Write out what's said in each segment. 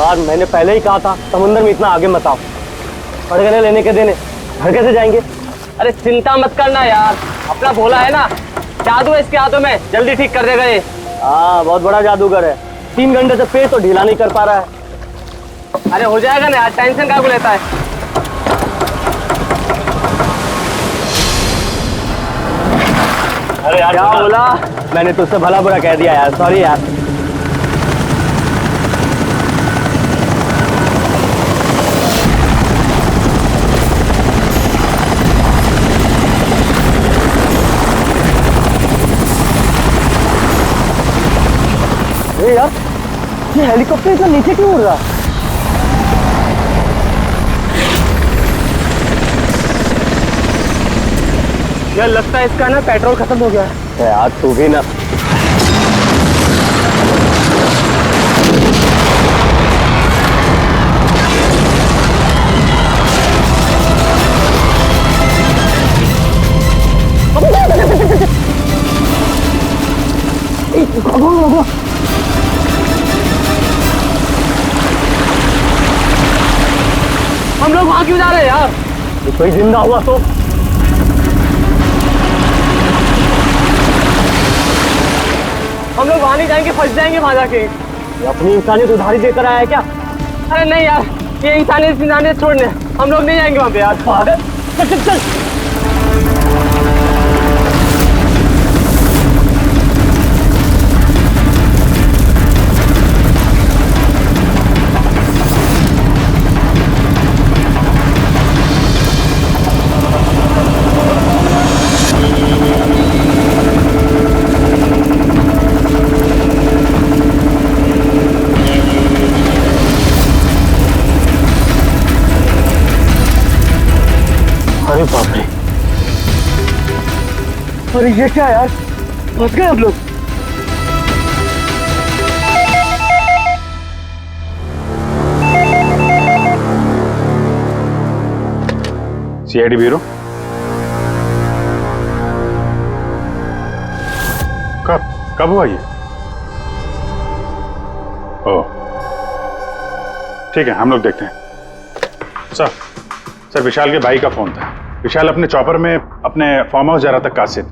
यार मैंने पहले ही कहा था समुद्र में इतना आगे मत आओ। पड़गने लेने के देने घर कैसे जाएंगे? अरे चिंता मत करना यार, अपना भोला है ना, जादू है इसके हाथों में, जल्दी ठीक कर देगा ये। हाँ बहुत बड़ा जादूगर है, 3 घंटे से पेट तो ढीला नहीं कर पा रहा है। अरे हो जाएगा ना यार, टेंशन काहे को लेता है। अरे यार क्या बोला? मैंने तुझसे भला बुरा कह दिया यार, सॉरी यार। अरे यार ये हेलीकॉप्टर इतना नीचे क्यों उड़ रहा है? यार लगता है इसका ना पेट्रोल खत्म हो गया है। यार तू भी ना। हम लोग वहां क्यों जा रहे हैं यार? कोई जिंदा हुआ तो? हम लोग वहां नहीं जाएंगे, फंस जाएंगे वहां जाके। ये अपनी इंसानियत उधारी देकर आया है क्या? अरे नहीं यार, ये इंसानियत छोड़ने हम लोग नहीं जाएंगे वहां पे यार। पागल, चल चल चल। अरे बाप रे, अरे ये क्या यार, फंस गए हम लोग। सीआईडी ब्यूरो, कब हुआ ये? ओह ठीक है, हम लोग देखते हैं। सर विशाल के भाई का फोन था। विशाल अपने चॉपर में अपने फार्म हाउस जा रहा था कासिद।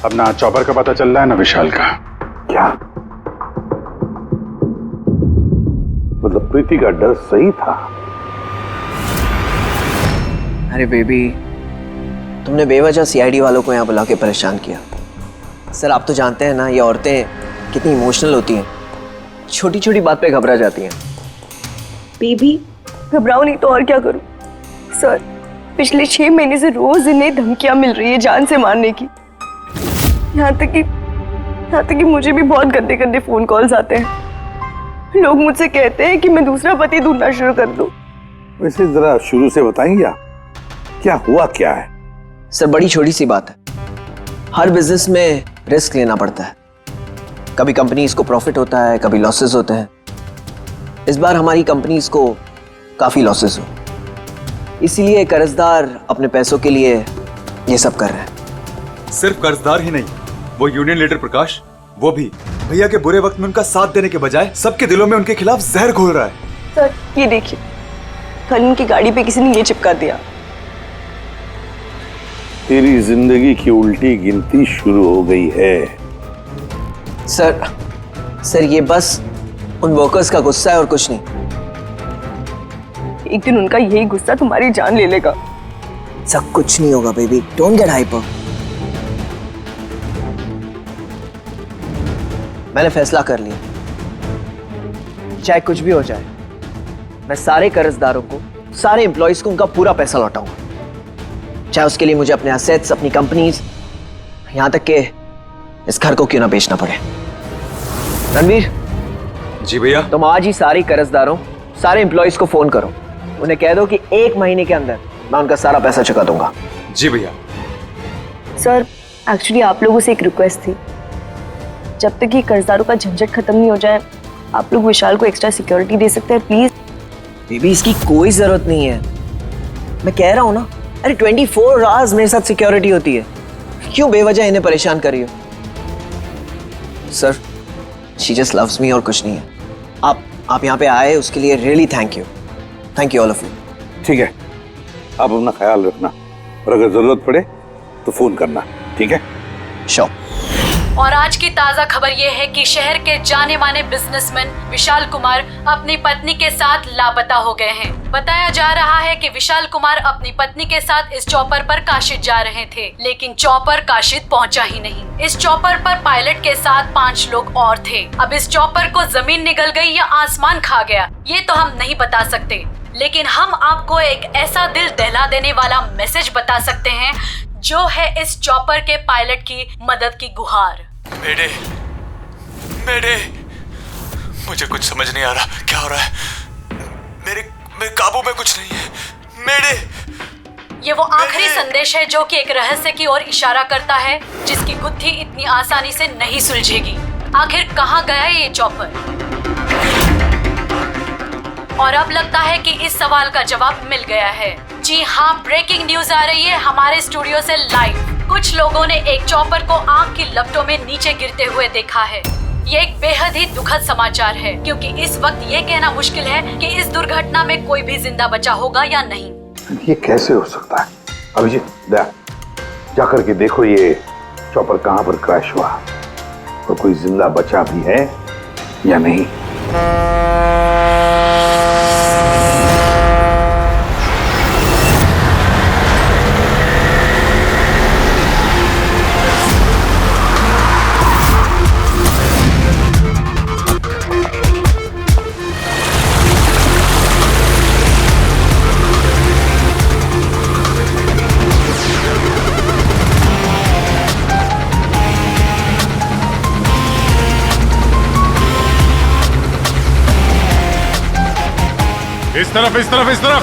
अब ना चॉपर का पता चल रहा है ना विशाल का। क्या मतलब प्रीति का डर सही था? अरे बेबी, तुमने बेवजह सीआईडी वालों को यहाँ बुला के परेशान किया। सर आप तो जानते हैं ना, ये औरतें कितनी इमोशनल होती हैं, छोटी छोटी बात पे घबरा जाती हैं। बेबी घबराओ नहीं तो और क्या करूं? सर पिछले 6 महीने से रोज इन्हें धमकियां मिल रही है जान से मारने की। यहाँ तक कि मुझे भी बहुत गंदे गंदे फोन कॉल्स आते हैं। लोग मुझसे कहते हैं कि मैं दूसरा पति ढूंढना शुरू कर दूं। वैसे जरा शुरू से बताएंगे आप, क्या हुआ क्या है? सर बड़ी छोटी सी बात है, हर बिजनेस में रिस्क लेना पड़ता है। कभी कंपनीज को प्रॉफिट होता है, कभी लॉसेस होते हैं। इस बार हमारी कंपनीज को काफी लॉसेस हो, इसीलिए कर्जदार अपने पैसों के लिए ये सब कर रहे हैं। सिर्फ कर्जदार ही नहीं, वो यूनियन लीडर प्रकाश, वो भी भैया के बुरे वक्त में उनका साथ देने के बजाय सबके दिलों में उनके खिलाफ जहर घोल रहा है। सर ये देखिए, कल उनकी गाड़ी पे किसी ने ये चिपका दिया। तेरी जिंदगी की उल्टी गिनती शुरू हो गई है। सर ये बस उन वर्कर्स का गुस्सा है और कुछ नहीं। एक दिन उनका यही गुस्सा तुम्हारी जान ले लेगा। सब कुछ नहीं होगा बेबी, डोंट गेट हाइपर। मैंने फैसला कर लिया, चाहे कुछ भी हो जाए, मैं सारे कर्जदारों को, सारे एम्प्लॉइज को उनका पूरा पैसा लौटाऊंगा, चाहे उसके लिए मुझे अपने असेट्स, अपनी कंपनीज, यहां तक के इस घर को क्यों ना बेचना पड़े। रणवीर जी भैया, तुम आज ही सारे कर्जदारों, सारे एम्प्लॉइज को फोन करो, उन्हें कह दो कि 1 महीने के अंदर मैं उनका सारा पैसा चुका दूंगा। जी भैया। सर एक्चुअली आप लोगों से एक रिक्वेस्ट थी, जब तक ये कर्जदारों का झंझट खत्म नहीं हो जाए, आप लोग विशाल को एक्स्ट्रा सिक्योरिटी दे सकते हैं प्लीज। बेबी इसकी कोई जरूरत नहीं है, मैं कह रहा हूं ना। अरे 24 आवर्स मेरे साथ सिक्योरिटी होती है, क्यों बेवजह इन्हें परेशान कर रही हो? Sir she just loves me और कुछ नहीं है। आप आप यहाँ पे आए उसके लिए really thank you all of you. ठीक है, आप अपना ख्याल रखना और अगर जरूरत पड़े तो फोन करना, ठीक है? श्योर। और आज की ताजा खबर ये है कि शहर के जाने माने बिजनेसमैन विशाल कुमार अपनी पत्नी के साथ लापता हो गए हैं। बताया जा रहा है कि विशाल कुमार अपनी पत्नी के साथ इस चॉपर पर काशिद जा रहे थे, लेकिन चॉपर काशिद पहुंचा ही नहीं। इस चॉपर पर पायलट के साथ 5 लोग और थे। अब इस चॉपर को जमीन निगल गई या आसमान खा गया, ये तो हम नहीं बता सकते, लेकिन हम आपको एक ऐसा दिल दहला देने वाला मैसेज बता सकते हैं जो है इस चॉपर के पायलट की मदद की गुहार। मेरे मुझे कुछ समझ नहीं आ रहा, क्या हो रहा है? मेरे काबू में कुछ नहीं है। ये वो आखिरी संदेश है जो कि एक रहस्य की ओर इशारा करता है, जिसकी गुत्थी इतनी आसानी से नहीं सुलझेगी। आखिर कहाँ गया ये चॉपर? और अब लगता है कि इस सवाल का जवाब मिल गया है। जी हाँ, ब्रेकिंग न्यूज आ रही है हमारे स्टूडियो से लाइव। कुछ लोगों ने एक चॉपर को आग की लपटों में नीचे गिरते हुए देखा है। ये एक बेहद ही दुखद समाचार है, क्योंकि इस वक्त ये कहना मुश्किल है कि इस दुर्घटना में कोई भी जिंदा बचा होगा या नहीं। ये कैसे हो सकता है? अभिजीत, जाकर के देखो ये चॉपर कहाँ पर क्रैश हुआ और कोई जिंदा बचा भी है या नहीं। इस तरफ, इस तरफ, इस तरफ।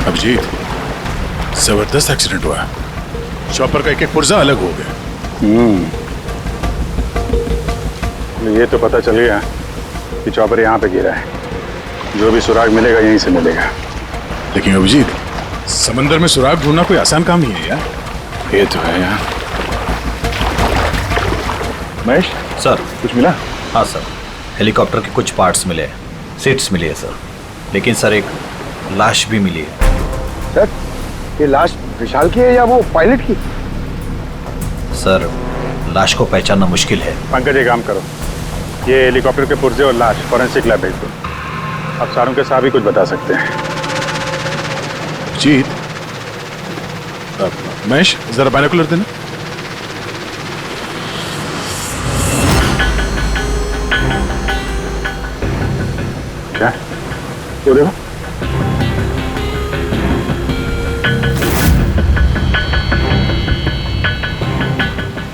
अभिजीत, जबरदस्त एक्सीडेंट हुआ। चॉपर का एक पुर्जा अलग हो गया। ये तो पता चल गया कि चॉपर यहाँ पे गिरा है। जो भी सुराग मिलेगा यहीं से मिलेगा। लेकिन अभिजीत, समंदर में सुराग ढूंढना कोई आसान काम नहीं है यार। ये तो है यार। महेश सर, कुछ मिला? हाँ सर, हेलीकॉप्टर के कुछ पार्ट्स मिले हैं, सीट्स मिली है सर, लेकिन सर एक लाश भी मिली है। सर, ये लाश विशाल की है या वो पायलट की? सर, लाश को पहचानना मुश्किल है। पंकज, एक काम करो, ये हेलीकॉप्टर के पुर्जे और लाश फॉरेंसिक लैब भेज दो। अब सारों के साथ भी कुछ बता सकते हैं। जीत, महेश जरा बाइनोकुलर देना। क्या वो देखो,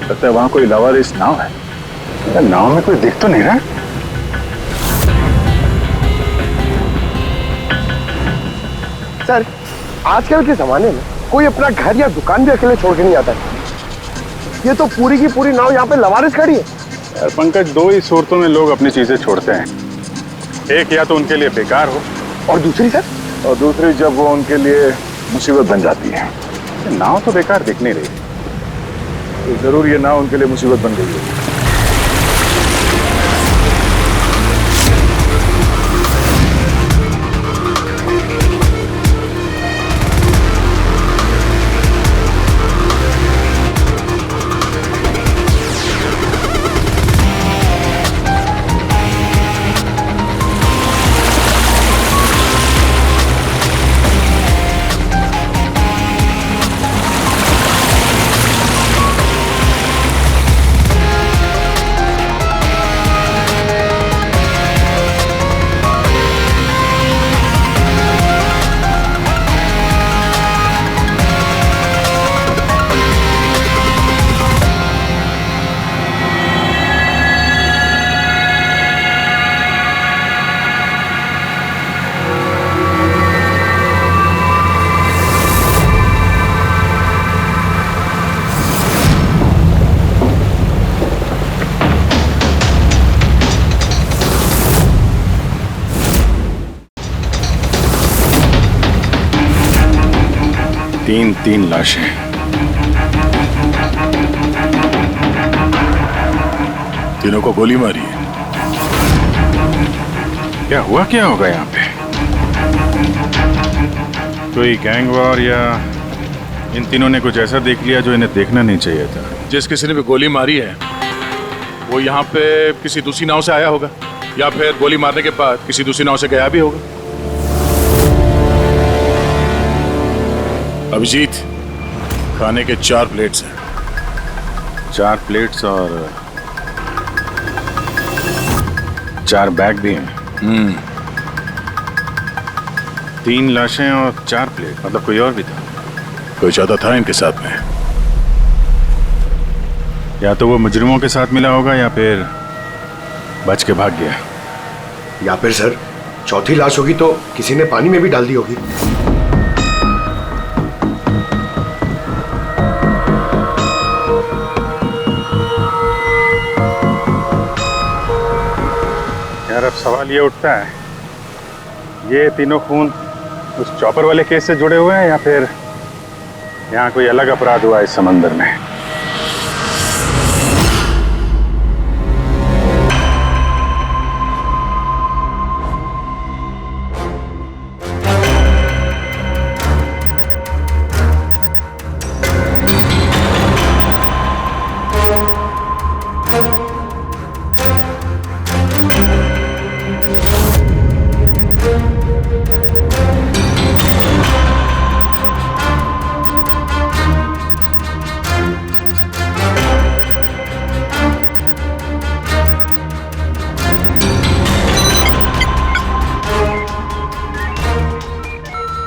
लगता है वहां कोई लवारिस नाव है। नाव में कोई दिख तो नहीं रहा। सर, आजकल के जमाने में कोई अपना घर या दुकान भी अकेले छोड़ के नहीं आता है। ये तो पूरी की पूरी नाव यहाँ पे लवारिस खड़ी है। यार पंकज, दो ही सूरतों में लोग अपनी चीजें छोड़ते हैं। एक या तो उनके लिए बेकार हो, और दूसरी सर? और दूसरी जब वो उनके लिए मुसीबत बन जाती है। नाव तो बेकार दिख नहीं रही, तो जरूर ये नाव उनके लिए मुसीबत बन गई है। तीन लाशें। तीनों को गोली मारी है। क्या हुआ, क्या होगा यहाँ पे? कोई गैंग वॉर या इन तीनों ने कुछ ऐसा देख लिया जो इन्हें देखना नहीं चाहिए था। जिस किसी ने भी गोली मारी है वो यहाँ पे किसी दूसरी नाव से आया होगा या फिर गोली मारने के बाद किसी दूसरी नाव से गया भी होगा। अभिजीत, खाने के 4 प्लेट्स हैं। 4 प्लेट्स और 4 बैग भी हैं। 3 लाशें और 4 प्लेट, मतलब कोई और भी था? कोई ज्यादा था इनके साथ में। या तो वो मुजरिमों के साथ मिला होगा या फिर बच के भाग गया। या फिर सर चौथी लाश होगी तो किसी ने पानी में भी डाल दी होगी। यार अब सवाल ये उठता है, ये तीनों खून उस चॉपर वाले केस से जुड़े हुए हैं या फिर यहाँ कोई अलग अपराध हुआ इस समंदर में?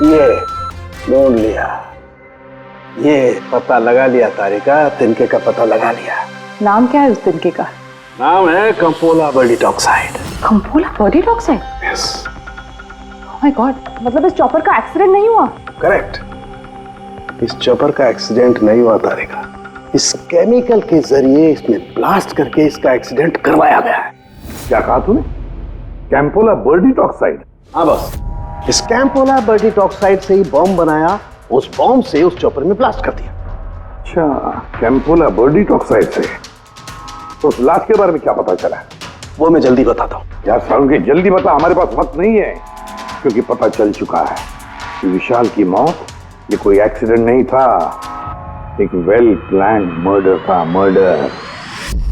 ये ढूंढ लिया, ये पता लगा लिया तारिका, तिनके का पता लगा लिया। नाम क्या है उस तिनके का? नाम है कंपोला बर्डीटॉक्साइड। कंपोला बर्डीटॉक्साइड? यस। ओह माय गॉड, मतलब इस चॉपर का एक्सीडेंट नहीं हुआ? करेक्ट, इस चॉपर का एक्सीडेंट नहीं हुआ तारिका, इस केमिकल के जरिए इसमें ब्लास्ट करके इसका एक्सीडेंट करवाया गया है। क्या कहा तूने? कैंपोला बर्डीटॉक्साइड? हाँ बस, इस कैंपोला बर्डीटॉक्साइड से ही बॉम्ब बनाया, उस बॉम्ब से उस चॉपर में ब्लास्ट कर दिया। अच्छा, कैंपोला बर्डीटॉक्साइड से। तो उस लाश के बारे में क्या पता चला? वो मैं जल्दी बताता हूँ। यार सारुण के जल्दी बता, हमारे पास वक्त नहीं है, क्योंकि पता चल चुका है कि विशाल की मौत ये कोई एक्सीडेंट नहीं था, एक वेल प्लान्ड मर्डर था। मर्डर।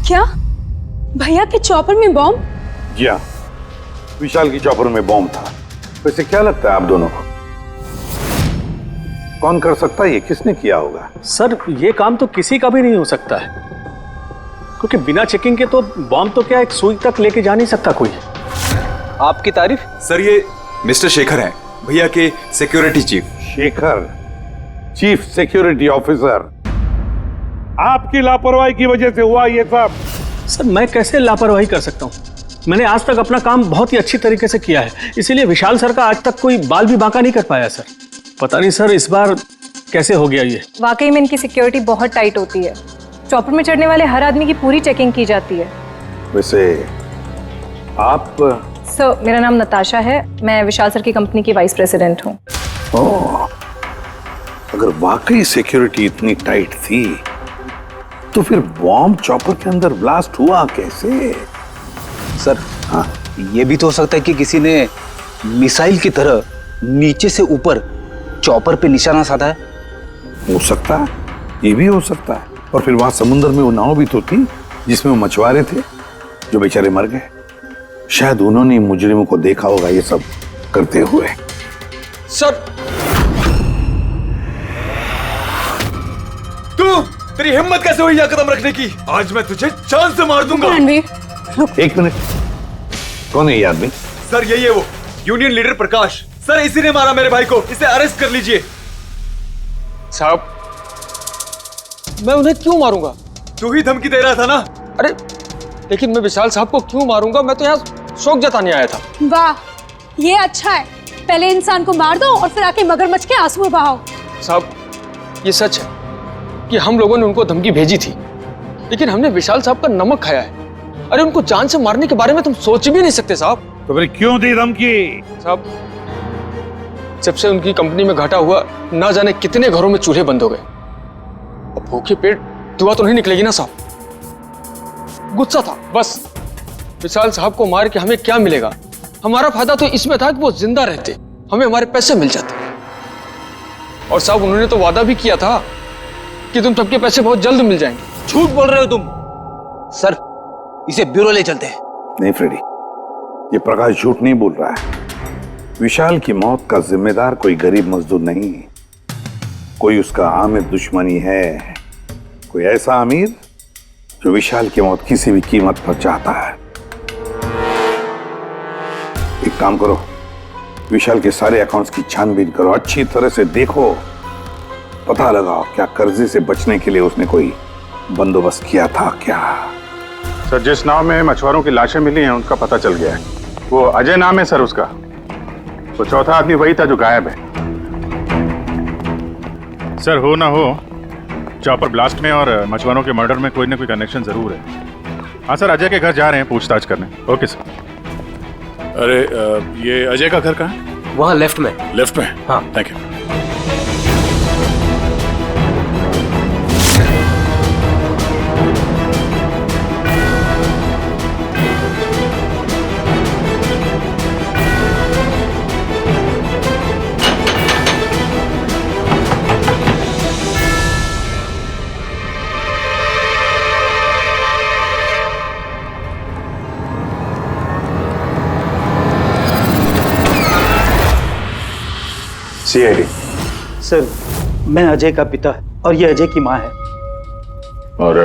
क्या भैया के चॉपर में बॉम्ब? जी हाँ, विशाल की चॉपर में बॉम्ब था। वैसे क्या लगता है आप दोनों को, कौन कर सकता है? ये किसने किया होगा? सर ये काम तो किसी का भी नहीं हो सकता है, क्योंकि बिना चेकिंग के तो बॉम्ब तो क्या एक सुई तक लेके जा नहीं सकता कोई। आपकी तारीफ? सर ये मिस्टर शेखर हैं, भैया के security chief. Shekhar, chief security officer. आपकी लापरवाही की वजह से हुआ ये सब। सर मैं कैसे लापरवाही कर सकता हूँ? मैंने आज तक अपना काम बहुत ही अच्छी तरीके से किया है, इसीलिए विशाल सर का आज तक कोई बाल भी बांका नहीं कर पाया सर। पता नहीं सर इस बार कैसे हो गया ये। वाकई में इनकी सिक्योरिटी बहुत टाइट होती है, चॉपर में चढ़ने वाले हर आदमी की पूरी चेकिंग की जाती है। वैसे आप? सर मेरा नाम नताशा है, मैं विशाल सर की कंपनी की वाइस प्रेसिडेंट हूँ। ओह, अगर वाकई सिक्योरिटी इतनी टाइट थी तो फिर बॉम्ब चॉपर के अंदर ब्लास्ट हुआ कैसे? सर हाँ, ये भी तो हो सकता है कि किसी ने मिसाइल की तरह नीचे से ऊपर चॉपर पे निशाना साधा है। हो सकता है, ये भी हो सकता है। और फिर वहां समुद्र में वो नाव भी तो थी जिसमें वो मछुआरे थे जो बेचारे मर गए। शायद उन्होंने मुजरिमों को देखा होगा ये सब करते हुए। सर तेरी हिम्मत कैसे हुई यह कदम रखने की? आज मैं तुझे जान से मार दूंगा। एक मिनट, कौन है ये आदमी? सर यही है वो यूनियन लीडर प्रकाश। सर इसी ने मारा मेरे भाई को, इसे अरेस्ट कर लीजिए। साहब मैं उन्हें क्यों मारूंगा? तू ही धमकी दे रहा था ना। अरे लेकिन मैं विशाल साहब को क्यों मारूंगा? मैं तो यहाँ शोक जताने आया था। वाह, ये अच्छा है, पहले इंसान को मार दो और फिर आके मगरमच्छ के आंसू बहाओ। साहब ये सच है कि हम लोगों ने उनको धमकी भेजी थी, लेकिन हमने विशाल साहब का नमक खाया है। अरे उनको जान से मारने के बारे में तुम सोच भी नहीं सकते साहब। तो फिर क्यों दी धमकी? साहब जब से उनकी कंपनी में घाटा हुआ, ना जाने कितने घरों में चूल्हे बंद हो गए। अब भूखे पेट दुआ तो नहीं निकलेगी ना साहब। गुस्सा था बस। विशाल साहब को मार के हमें क्या मिलेगा? हमारा फायदा तो इसमें था कि वो जिंदा रहते, हमें हमारे पैसे मिल जाते। और साहब उन्होंने तो वादा भी किया था कि तुम सबके पैसे बहुत जल्द मिल जाएंगे। झूठ बोल रहे हो तुम। सर, इसे ब्यूरो ले चलते हैं। नहीं फ्रेडी, ये प्रकाश झूठ नहीं बोल रहा है। विशाल की मौत का जिम्मेदार कोई गरीब मजदूर नहीं, कोई उसका आमिर दुश्मनी है, कोई ऐसा अमीर जो विशाल की मौत किसी भी कीमत पर चाहता है। एक काम करो, विशाल के सारे अकाउंट्स की छानबीन करो, अच्छी तरह से देखो, पता लगाओ क्या कर्जे से बचने के लिए उसने कोई बंदोबस्त किया था क्या। सर, जिस नाव में मछुआरों की लाशें मिली हैं उनका पता चल गया है। वो अजय नाम है सर उसका। तो चौथा आदमी वही था जो गायब है। सर, हो ना हो, चॉपर ब्लास्ट में और मछुआरों के मर्डर में कोई ना कोई कनेक्शन जरूर है। हाँ सर, अजय के घर जा रहे हैं पूछताछ करने। Okay sir. अरे ये अजय का घर कहाँ है? वहाँ लेफ्ट में। लेफ्ट में? हाँ। Thank you. सीआईडी। सर, मैं अजय का पिता और ये अजय की माँ है। और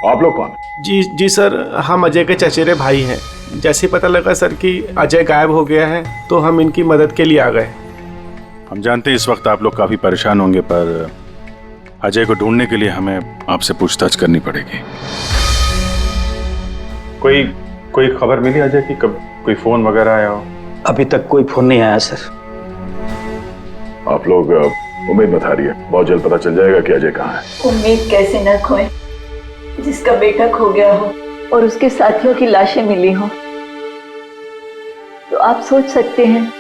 आप लोग कौन? जी सर, हम अजय के चचेरे भाई हैं। जैसे पता लगा सर कि अजय गायब हो गया है तो हम इनकी मदद के लिए आ गए। हम जानते हैं इस वक्त आप लोग काफी परेशान होंगे, पर अजय को ढूंढने के लिए हमें आपसे पूछताछ करनी पड़ेगी। कोई खबर मिली अजय की? कब कोई फोन वगैरह आया हो? अभी तक कोई फोन नहीं आया सर। आप लोग उम्मीद बता रही है, बहुत जल्द पता चल जाएगा कि अजय कहाँ है। उम्मीद कैसे न खोए, जिसका बेटा खो गया हो और उसके साथियों की लाशें मिली हो, तो आप सोच सकते हैं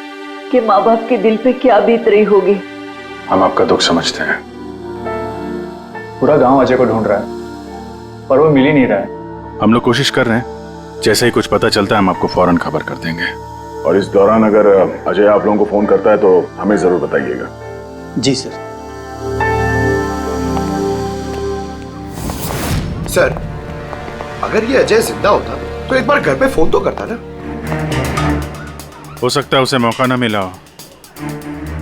कि माँ बाप के दिल पे क्या बीत रही होगी। हम आपका दुख समझते हैं। पूरा गांव अजय को ढूंढ रहा है पर वो मिल ही नहीं रहा है। हम लोग कोशिश कर रहे हैं, जैसे ही कुछ पता चलता है हम आपको फौरन खबर कर देंगे। और इस दौरान अगर अजय आप लोगों को फोन करता है तो हमें जरूर बताइएगा। जी सर। सर, अगर ये अजय जिंदा होता तो एक बार घर पे फोन तो करता ना। हो सकता है उसे मौका ना मिला हो,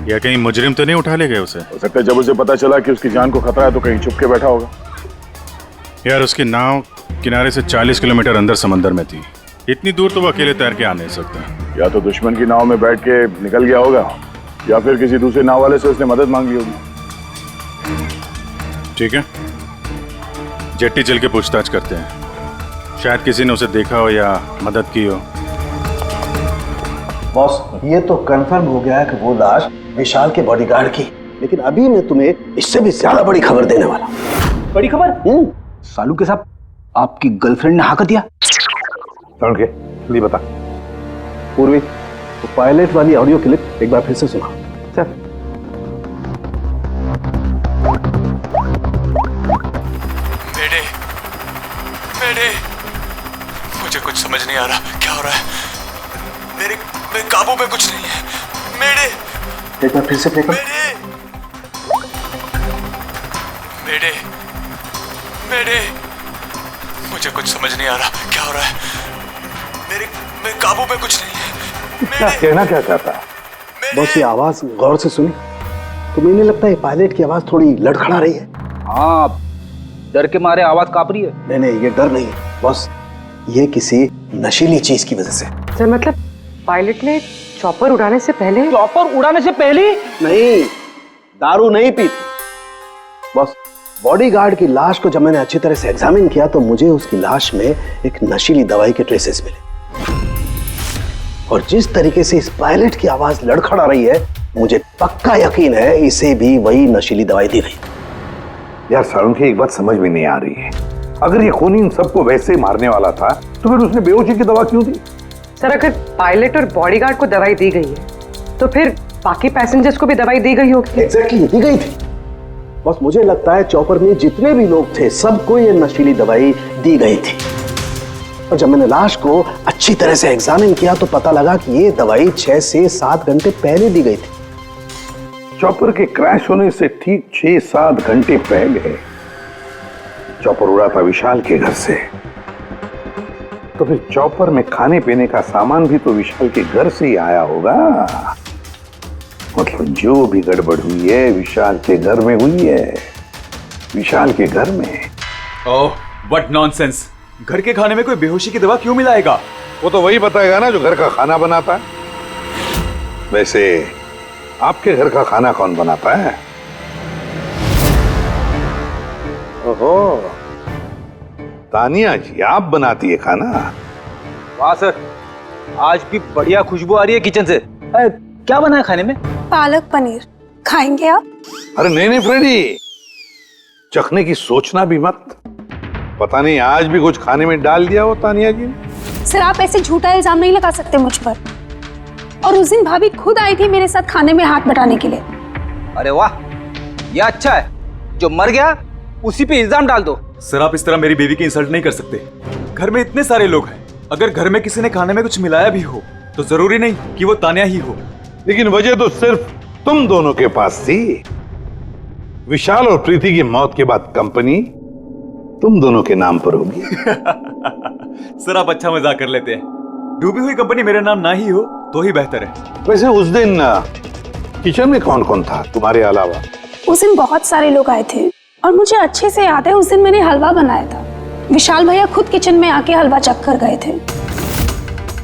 या कहीं मुजरिम तो नहीं उठा ले गए उसे। हो सकता है जब उसे पता चला कि उसकी जान को खतरा है तो कहीं छुप के बैठा होगा। यार, उसकी नाव किनारे से 40 किलोमीटर अंदर समंदर में थी। इतनी दूर तो वो अकेले तैर के आ नहीं सकता। या तो दुश्मन की नाव में बैठ के निकल गया होगा, या फिर किसी दूसरे नाव वाले से उसने मदद मांगी होगी। ठीक है, जेट्टी चल के पूछताछ करते हैं। शायद किसी ने उसे देखा हो या मदद की हो। बॉस, ये तो कंफर्म हो गया है कि वो लाश विशाल के बॉडीगार्ड की, लेकिन अभी मैं तुम्हें इससे भी ज्यादा बड़ी खबर देने वाला हूं। बड़ी खबर? सालू के साथ आपकी गर्लफ्रेंड ने हाँ कर दिया? कौन के? जल्दी बता। पूर्वी, वो पायलट वाली ऑडियो क्लिप एक बार फिर से सुना। चल। मेरे मुझे कुछ समझ नहीं आ रहा, क्या हो रहा है? मेरे काबू में कुछ नहीं है। मेरे एक बार फिर से प्ले कर। मेरे मुझे कुछ समझ नहीं आ रहा, क्या हो रहा है? मेरे काबू में कुछ नहीं है। क्या कहना क्या चाहता है? बस ये आवाज गौर से सुनी तो मुझे लगता है पायलट की आवाज थोड़ी लड़खड़ा रही है। हाँ, डर के मारे आवाज कांप रही है। नहीं, ये डर नहीं है बस, ये किसी नशीली चीज की वजह से। सर, मतलब पायलट ने चॉपर उड़ाने से पहले? चॉपर उड़ाने से पहले? नहीं, दारू नहीं पी थी। बस बॉडीगार्ड की लाश को जब मैंने अच्छी तरह से एग्जामिन किया तो मुझे उसकी लाश में एक नशीली दवाई के ट्रेसेस मिले, और जिस तरीके से इस पायलट की आवाज लड़खड़ा रही है मुझे पक्का यकीन है इसे भी वही नशीली दवाई दी गई। यार सारुंखी, एक बात समझ में नहीं आ रही है, अगर ये खूनी इन सबको वैसे मारने वाला था तो फिर उसने बेहोशी की दवा क्यों दी? सर, अगर पायलट और बॉडीगार्ड को दवाई दी गई है तो फिर बाकी पैसेंजर्स को भी दवाई दी गई होगी। एग्जैक्टली, दी गई थी। बस मुझे लगता है चॉपर में जितने भी लोग थे सबको ये नशीली दवाई दी गई थी। और जब मैंने लाश को अच्छी तरह से एग्जामिन किया तो पता लगा कि ये दवाई 6 से 7 घंटे पहले दी गई थी। चॉपर के क्रैश होने से ठीक 6-7 घंटे पहले चॉपर उड़ा था विशाल के घर से। तो फिर चॉपर में खाने पीने का सामान भी तो विशाल के घर से ही आया होगा। मतलब जो भी गड़बड़ हुई है विशाल के घर में हुई है, विशाल के घर में। ओह, व्हाट नॉनसेंस। घर के खाने में कोई बेहोशी की दवा क्यों मिलाएगा? वो तो वही बताएगा ना जो घर का खाना बनाता है। वैसे आपके घर का खाना कौन बनाता है? ओहो, तानिया जी आप बनाती है खाना? वाह सर, आज भी बढ़िया खुशबू आ रही है किचन से। क्या बना है खाने में? पालक पनीर। खाएंगे आप? अरे नहीं फ्रेडी, चखने की सोचना भी मत। पता नहीं आज भी कुछ खाने में डाल दिया हो तानिया जी ने। सर आप ऐसे झूठा इल्जाम नहीं लगा सकते मुझ पर। और उस दिन भाभी खुद आई थी मेरे साथ खाने में हाथ बटाने के लिए। अरे वाह, ये अच्छा है, जो मर गया उसी पे इल्जाम डाल दो। सर आप इस तरह मेरी बीवी की इंसल्ट नहीं कर सकते। घर में इतने सारे लोग हैं, अगर घर में किसी ने खाने में कुछ मिलाया भी हो तो जरूरी नहीं कि वो तानिया ही हो। लेकिन वजह तो सिर्फ तुम दोनों के पास थी। विशाल और प्रीति की मौत के बाद कंपनी तुम दोनों के नाम पर होगी। सर आप अच्छा मजाक कर लेते हैं। डूबी हुई कंपनी मेरे नाम ना ही हो तो ही बेहतर है। वैसे उस दिन किचन में कौन कौन था तुम्हारे अलावा? उस दिन बहुत सारे लोग आए थे और मुझे अच्छे से याद है उस दिन मैंने हलवा बनाया था। विशाल भैया खुद किचन में आके हलवा चख कर गए थे।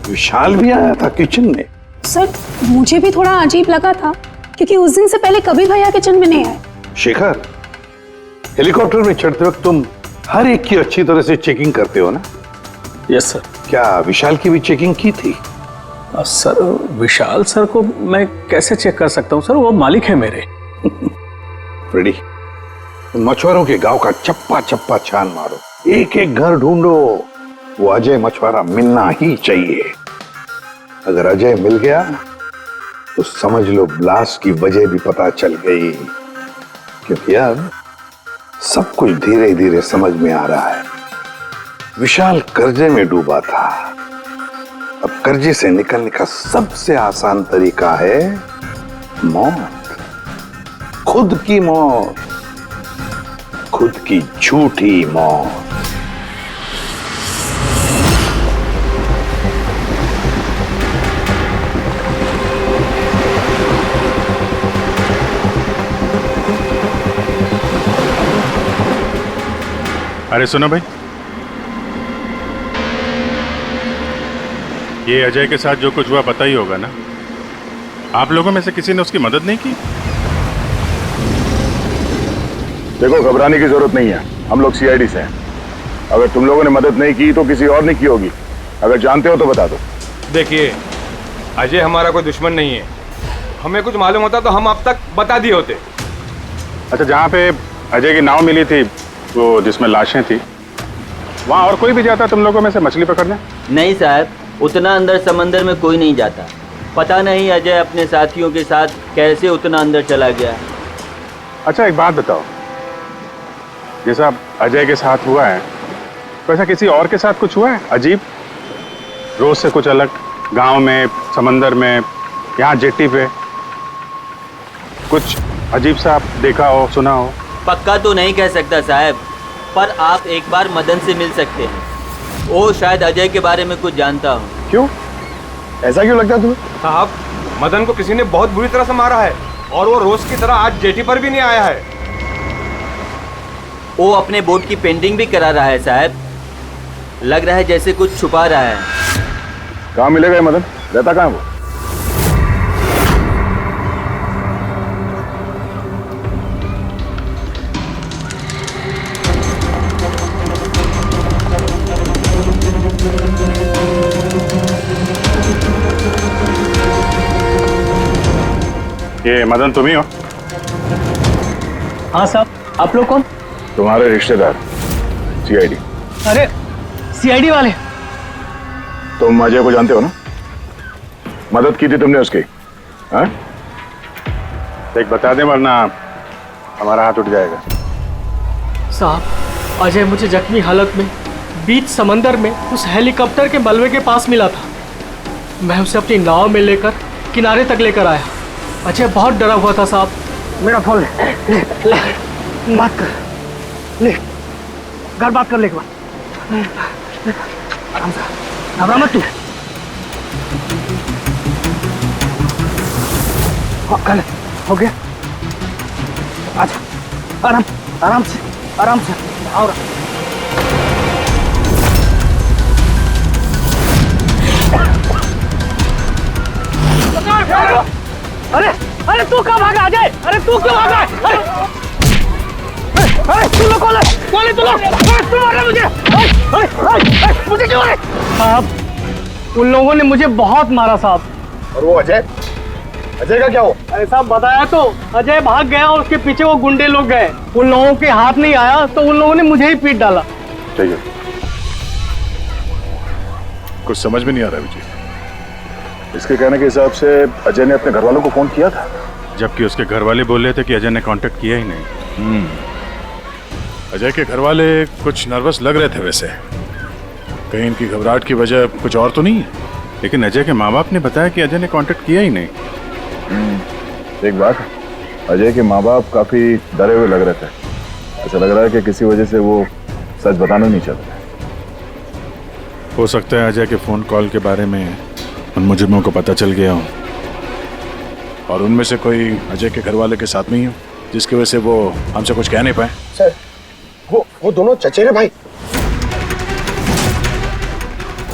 विशाल भी आया था किचन में? सर मुझे भी थोड़ा अजीब लगा था क्योंकि उस दिन से पहले कभी भैया किचन में नहीं आए। शेखर, हेलीकॉप्टर में चढ़ते वक्त तुम हर एक की अच्छी तरह से चेकिंग करते हो ना? Yes sir. क्या विशाल की भी चेकिंग की थी? सर विशाल सर को मैं कैसे चेक कर सकता हूँ सर, वो मालिक है मेरे। फ्रेडी, मछुआरों के गांव का चप्पा चप्पा छान मारो, एक एक घर ढूंढो, वो अजय मछुआरा मिलना ही चाहिए। अगर अजय मिल गया तो समझ लो ब्लास्ट की वजह भी पता चल गई। क्योंकि अब सब कुछ धीरे धीरे समझ में आ रहा है। विशाल कर्जे में डूबा था, अब कर्जे से निकलने का सबसे आसान तरीका है मौत, खुद की मौत, खुद की झूठी मौत। अरे सुनो भाई, ये अजय के साथ जो कुछ हुआ पता ही होगा ना? आप लोगों में से किसी ने उसकी मदद नहीं की? देखो, घबराने की जरूरत नहीं है, हम लोग सीआईडी से हैं। अगर तुम लोगों ने मदद नहीं की तो किसी और ने की होगी। अगर जानते हो तो बता दो। देखिए, अजय हमारा कोई दुश्मन नहीं है। हमें कुछ मालूम होता तो हम अब तक बता दिए होते। अच्छा, जहाँ पे अजय की नाव मिली थी, वो जिसमें लाशें थी, वहाँ और कोई भी जाता तुम लोगों में से मछली पकड़ने? नहीं साहब, उतना अंदर समंदर में कोई नहीं जाता। पता नहीं अजय अपने साथियों के साथ कैसे उतना अंदर चला गया। अच्छा एक बात बताओ, जैसा अजय के साथ हुआ है वैसा किसी और के साथ कुछ हुआ है अजीब, रोज से कुछ अलग? गांव में, समंदर में, यहाँ जेट्टी पे कुछ अजीब सा आप देखा हो, सुना हो? पक्का तो नहीं कह सकता साहब, पर आप एक बार मदन से मिल सकते हैं। वो शायद अजय के बारे में कुछ जानता हो। क्यों? ऐसा क्यों लगता है तुम्हें? साहब, मदन को किसी ने बहुत बुरी तरह से मारा है और वो रोज की तरह आज जेटी पर भी नहीं आया है। वो अपने बोट की पेंटिंग भी करा रहा है साहब। लग रहा है जैसे कुछ छुपा रहा है। कहाँ मिलेगा ये मदन? रहता कहाँ है वो? ये मदन तुम ही हो? हाँ साहब, आप लोग कौन? तुम्हारे रिश्तेदार, सीआईडी। अरे सीआईडी वाले? तुम अजय को जानते हो ना? मदद की थी तुमने उसकी, हाँ? एक बता दें वरना हमारा हाथ उठ जाएगा। साहब, अजय मुझे जख्मी हालत में बीच समंदर में उस हेलीकॉप्टर के मलबे के पास मिला था। मैं उसे अपनी नाव में लेकर किनारे तक लेकर आया। अजय बहुत डरा हुआ था साहब। मेरा फोन ले बात कर, ले घर बात कर ले एक बार। आराम से, घबरा मत तू। हाँ, कर ले, हो गया। अच्छा, आराम आराम से, आराम से और अरे अरे तू कहाँ भागा अजय? अरे तू क्यों भागा? अरे तू लोग कौन है तू लोग? तू मारा मुझे? मुझे क्यों मारे? साहब, उन लोगों ने मुझे बहुत मारा साहब। और वो अजय का क्या हुआ? अरे साहब बताया तो, अजय भाग गया और उसके पीछे वो गुंडे लोग गए। उन लोगों के हाथ नहीं आया तो उन लोगों ने मुझे ही पीट डाला। ठीक है, कुछ समझ में नहीं आ रहा विजय। इसके कहने के हिसाब से अजय ने अपने घर वालों को फोन किया था, जबकि उसके घर वाले बोल रहे थे कि अजय ने कांटेक्ट किया ही नहीं। अजय के घर वाले कुछ नर्वस लग रहे थे वैसे। कहीं इनकी घबराहट की वजह कुछ और तो नहीं है, लेकिन अजय के माँ बाप ने बताया कि अजय ने कांटेक्ट किया ही नहीं। एक बात, अजय के माँ बाप काफी डरे हुए लग रहे थे। ऐसा लग रहा है कि किसी वजह से वो सच बताना नहीं चाहते। हो सकता है अजय के फोन कॉल के बारे में उन मुजरिमों को पता चल गया हो और उनमें से कोई अजय के घर वाले के साथ नहीं हो, जिसकी वजह से वो हमसे कुछ कह नहीं पाए। सर, वो दोनों चचेरे भाई,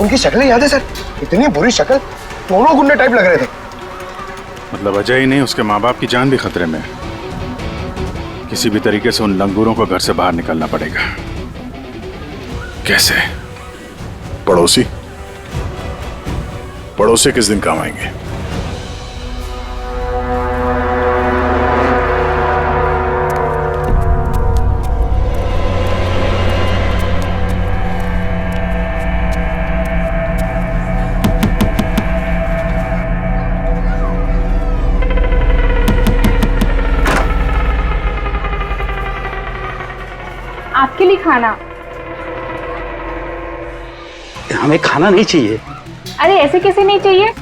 उनकी शक्लें याद है सर? इतनी बुरी शक्ल, दोनों गुंडे टाइप लग रहे थे। मतलब अजय ही नहीं, उसके माँ बाप की जान भी खतरे में है। किसी भी तरीके से उन लंगूरों को घर से बाहर निकलना पड़ेगा। कैसे? पड़ोसी किस दिन काम आएंगे? आपके लिए खाना। हमें खाना नहीं चाहिए। अरे ऐसे कैसे नहीं चाहिए?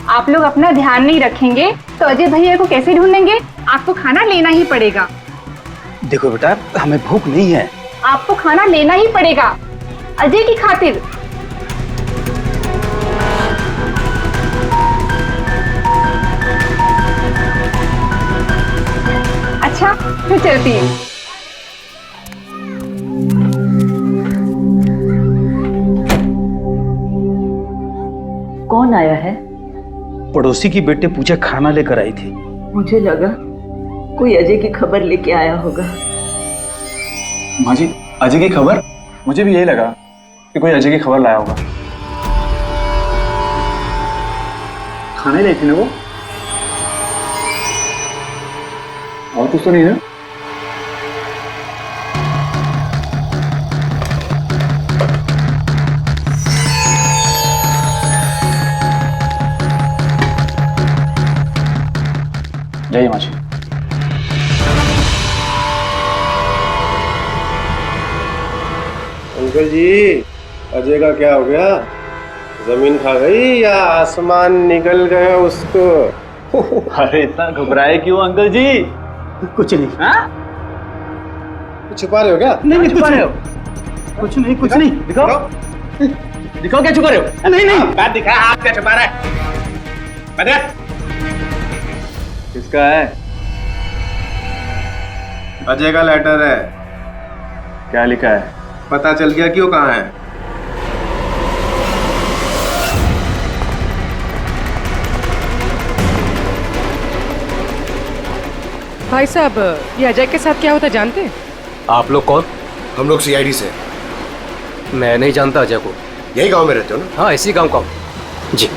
आप लोग अपना ध्यान नहीं रखेंगे तो अजय भैया को कैसे ढूंढेंगे? आपको खाना लेना ही पड़ेगा। देखो बेटा, हमें भूख नहीं है। आपको खाना लेना ही पड़ेगा अजय की खातिर। अच्छा, फिर चलती है। कौन आया है? पड़ोसी की बेटे पूजा खाना लेकर आई थी। मुझे लगा कोई अजय की खबर लेके आया होगा। माँ जी, अजय की खबर? मुझे भी यही लगा कि कोई अजय की खबर लाया होगा। खाने लाई थी ना वो? और कुछ तो नहीं है? जय माँ जी। अंकल जी, अजय का क्या हो गया? जमीन खा गई या आसमान निकल गया उसको? अरे इतना घबराए क्यों अंकल जी? कुछ नहीं। हाँ? छुपा रहे हो क्या? नहीं छुपा रहे हो। कुछ नहीं, कुछ नहीं। दिखाओ, दिखाओ क्या छुपा रहे हो? नहीं नहीं, बात दिखा, आप क्या छुपा रहे हैं? किसका है? अजय का लेटर है। क्या लिखा है? पता चल गया कि वो कहाँ है। भाई साहब, ये अजय के साथ क्या होता जानते हैं? आप लोग कौन? हम लोग सीआईडी से। मैं नहीं जानता अजय को। यही गांव में रहते हो ना? हाँ, इसी गांव का। जी।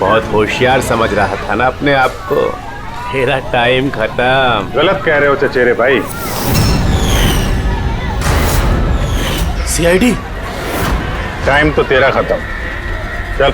बहुत होशियार समझ रहा था ना अपने आप को। तेरा टाइम खत्म। गलत कह रहे हो चचेरे भाई। सीआईडी टाइम तो तेरा खत्म। चल।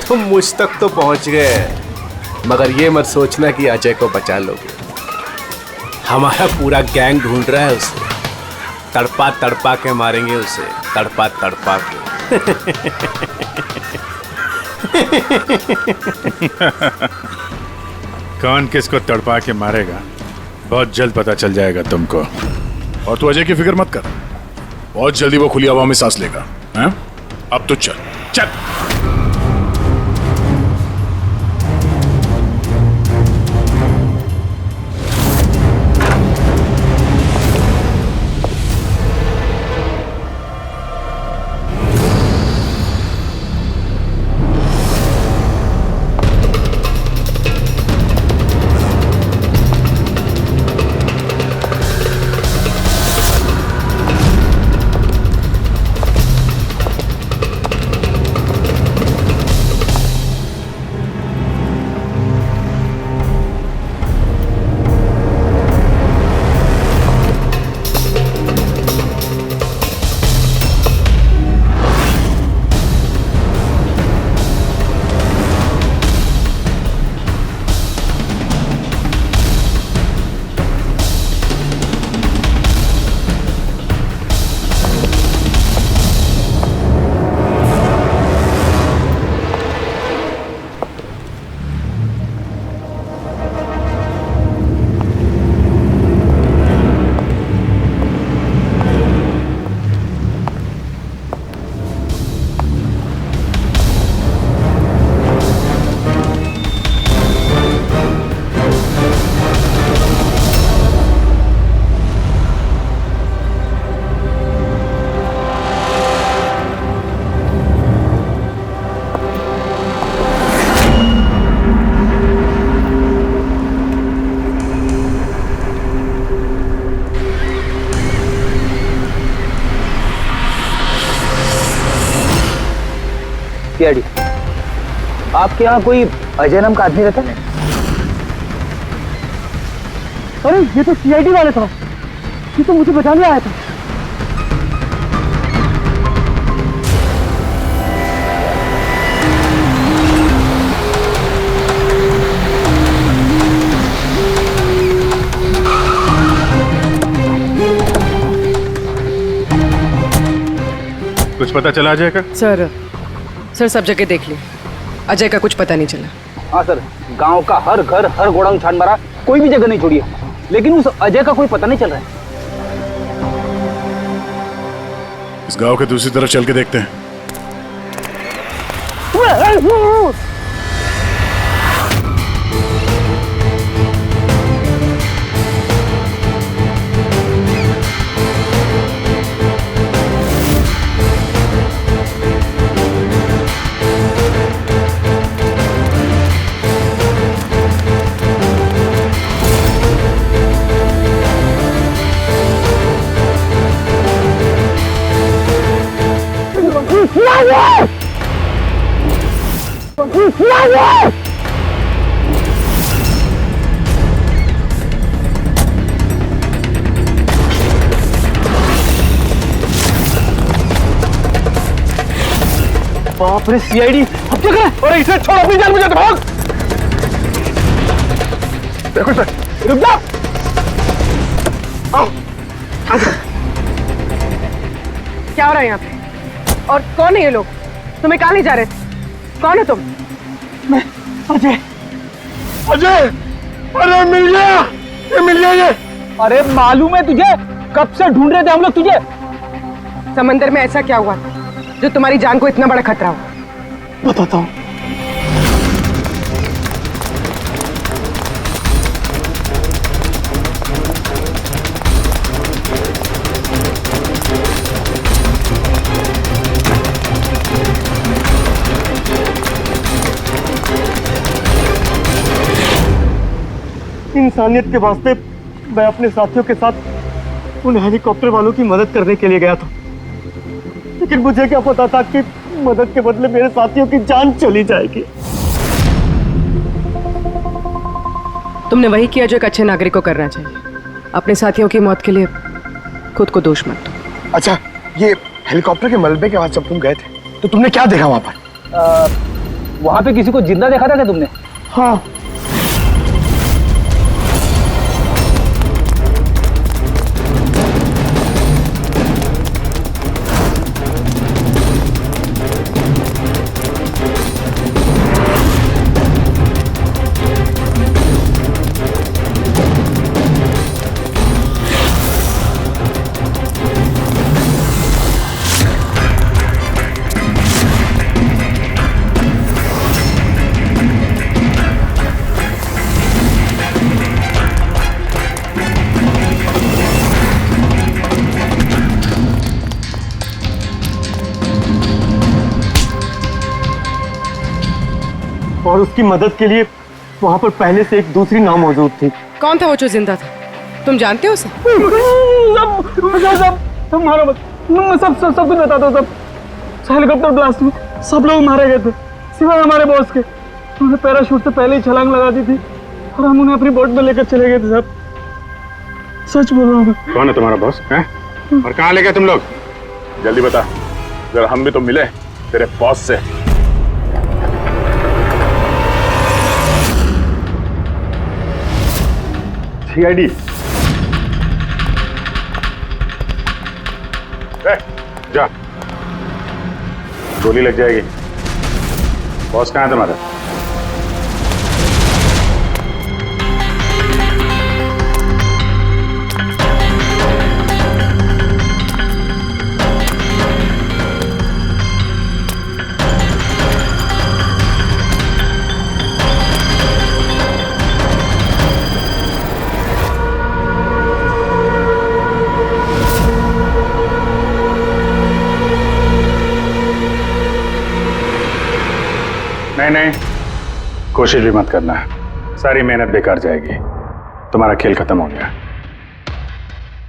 तुम मुझ तक तो पहुंच गए, मगर ये मत सोचना कि अजय को बचा लोगे। हमारा पूरा गैंग ढूंढ रहा है उसे। तड़पा तड़पा के मारेंगे उसे, तड़पा तड़पा के। कौन किसको तड़पा के मारेगा बहुत जल्द पता चल जाएगा तुमको। और तू अजय की फिक्र मत कर, बहुत जल्दी वो खुली हवा में सांस लेगा। हैं? अब तो चल चल। सीआईडी, आपके यहाँ कोई अजय नाम का आदमी रहता है? अरे ये तो सीआईडी वाले था, ये तो मुझे बचाने आया था। कुछ पता चला अजय का? सर सब जगह देख ली, अजय का कुछ पता नहीं चला। हाँ सर, गांव का हर घर हर गोडाउन छान मारा, कोई भी जगह नहीं छोड़ी है, लेकिन उस अजय का कोई पता नहीं चल रहा है। इस गांव के दूसरी तरफ चल के देखते हैं। बाप रे सीआईडी, अब क्या करें? अरे इसे छोड़, अपनी जान बचा, भाग। देखो सर, रुक जा। आओ, क्या हो रहा है यहाँ पे? और कौन है ये लोग? तुम्हें कहाँ ले जा रहे थे? कौन है तुम? मैं अजय। अजय, अरे मिल गया, ये मिल गया ये। अरे मालूम है तुझे, कब से ढूंढ रहे थे हम लोग तुझे। समंदर में ऐसा क्या हुआ जो तुम्हारी जान को इतना बड़ा खतरा हो? बताता हूँ। इंसानियत के वास्ते मैं अपने साथियों के साथ उन हेलीकॉप्टर वालों की मदद करने के लिए गया था, लेकिन मुझे क्या पता था कि मदद के बदले मेरे साथियों की जान चली जाएगी। तुमने वही किया जो एक अच्छे नागरिक को करना चाहिए। अपने साथियों की मौत के लिए खुद को दोष मत दो। अच्छा, ये हेलीकॉप्टर के मलबे के बाद जब तुम गए थे तो तुमने क्या देखा वहां पर? वहां पे किसी को जिंदा देखा था क्या तुमने? हाँ। और उसकी मदद के लिए वहां पर पहले से एक दूसरी नाव मौजूद थी। कौन था वो जो जिंदा था? तुम जानते हो उसे? सब मारा मत, सब कुछ बता दो। सब हेलीकॉप्टर ब्लास्ट में सब लोग मारे गए थे सिवाय हमारे बॉस के। उन्होंने पैराशूट से पहले ही छलांग लगा दी थी और हम उन्हें अपनी बोट में लेकर चले गए थे। सब सच बोल रहा हूँ। कौन है तुम्हारा बॉस है? और कहाँ ले गए तुम लोग? जल्दी बता, जरा हम भी तो मिले तेरे बॉस से। सीआईडी जा, गोली लग जाएगी। बॉस कहाँ है तुम्हारा? नहीं, कोशिश भी मत करना, सारी मेहनत बेकार जाएगी। तुम्हारा खेल खत्म हो गया।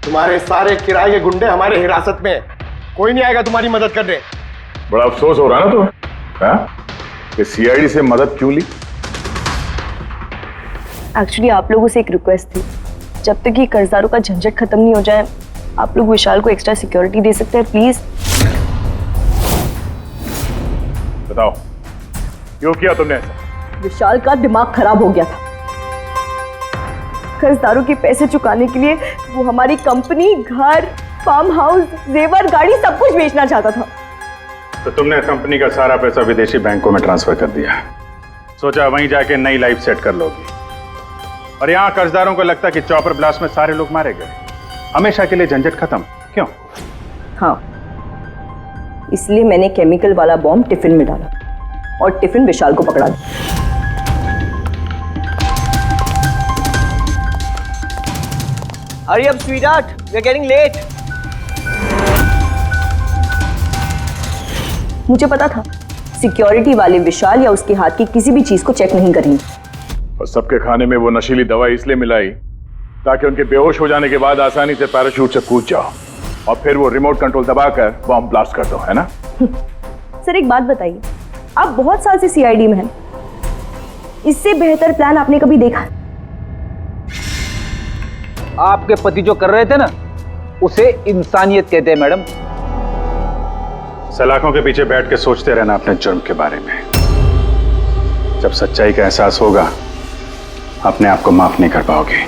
तुम्हारे सारे किराए के गुंडे हमारे हिरासत में, कोई नहीं आएगा तुम्हारी मदद करने। बड़ा अफसोस हो रहा ना तुम्हें कि सीआईडी से मदद क्यों ली? एक्चुअली आप लोगों से एक रिक्वेस्ट थी, जब तक ये कर्जदारों का झंझट खत्म नहीं हो जाए आप लोग विशाल को एक्स्ट्रा सिक्योरिटी दे सकते हैं प्लीज? बताओ क्यों किया तुमने ऐसा? विशाल का दिमाग खराब हो गया था। कर्जदारों के पैसे चुकाने के लिए वो हमारी कंपनी, घर, फार्म हाउस, जेवर, गाड़ी सब कुछ बेचना चाहता था। तो तुमने कंपनी का सारा पैसा विदेशी बैंकों में ट्रांसफर कर दिया, सोचा वहीं जाके नई लाइफ सेट कर लोगी। और यहाँ कर्जदारों को लगता कि चॉपर ब्लास्ट में सारे लोग मारे गए, हमेशा के लिए झंझट खत्म। क्यों? हाँ, इसलिए मैंने केमिकल वाला बॉम्ब टिफिन में डाला और टिफिन विशाल को पकड़ा दिया। Hurry up, sweetheart. We're getting late. मुझे पता था सिक्योरिटी वाले विशाल या उसके हाथ की किसी भी चीज को चेक नहीं करेंगे। और सबके खाने में वो नशीली दवाई इसलिए मिलाई ताकि उनके बेहोश हो जाने के बाद आसानी से पैराशूट से कूद जाओ और फिर वो रिमोट कंट्रोल दबाकर बॉम्ब ब्लास्ट कर दो, है ना? सर एक बात बताइए, आप बहुत साल से सीआईडी में हैं, इससे बेहतर प्लान आपने कभी देखा? आपके पति जो कर रहे थे ना, उसे इंसानियत कहते हैं मैडम। सलाखों के पीछे बैठ के सोचते रहना अपने जुर्म के बारे में। जब सच्चाई का एहसास होगा अपने आप को माफ नहीं कर पाओगे।